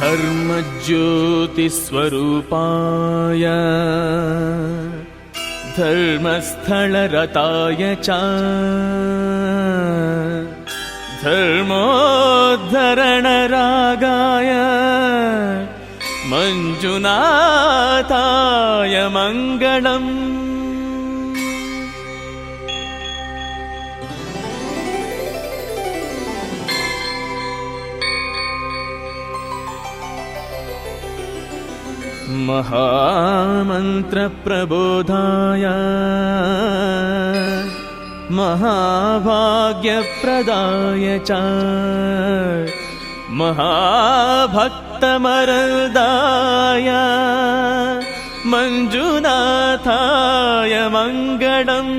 धर्मज्योतिस्वरूपाय धर्मस्थलरताय च धर्मोद्धरणरागाय मंजुनाथाय मंगलम्। महामन्त्रप्रबोधाय महाभाग्यप्रदाय च महाभक्तमरदाय मंजुनाथाय मंगलम्।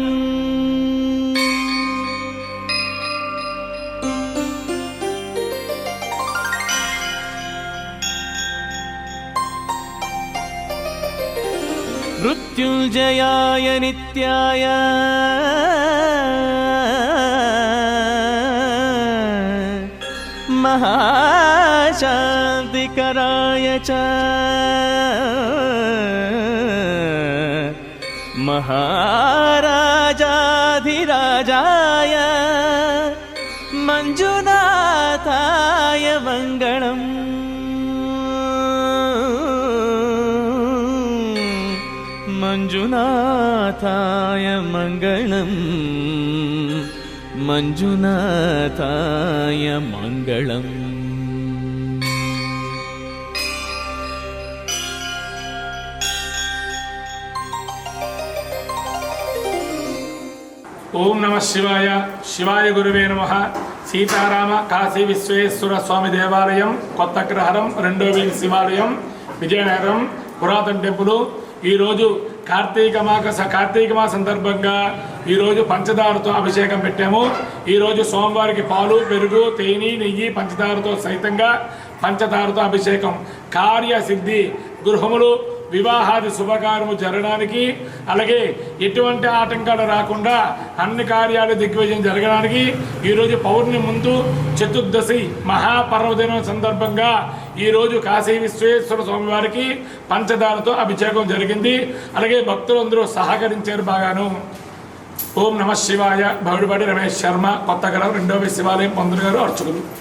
मृत्युंजयाय नित्याय महाशान्तिकराय च महाराजाधिराजाय मंजुनाथाय मंगलम्। मंजुनाथाय मंगलम्, मंजुनाथाय मंगलम्। ओम नमः शिवाय। शिवाय गुरुवे नमः। सीताराम काशी विश्वेश्वर स्वामी देवालयं कोत्तग्रहारं రెండో వీధి శివాలయం విజయనగరం పురాతన టెంపుల్। ఈ రోజు కార్తీక మాస సందర్భంగా ఈ రోజు పంచదారతో అభిషేకం పెట్టాము। ఈ రోజు సోమవారికి పాలు పెరుగు తేనె నెయ్యి పంచదారతో సైతంగా పంచదారతో అభిషేకం కార్యసిద్ధి గృహములు వివాహాది శుభకార్యము జరగడానికి అలాగే ఎటువంటి ఆటంకాలు రాకుండా అన్ని కార్యాలు దిగ్విజయం జరగడానికి ఈరోజు పౌర్ణమి ముందు చతుర్దశి మహాపర్వదినం సందర్భంగా ఈరోజు కాశీ విశ్వేశ్వర స్వామి వారికి పంచదారతో అభిషేకం జరిగింది। అలాగే భక్తులందరూ సహకరించారు బాగాను। ఓం నమ శివాయ। బౌడిపాటి రమేష్ శర్మ, కొత్తగూడెం రెండవ శివాలయం పంతులు గారు అర్చకులు।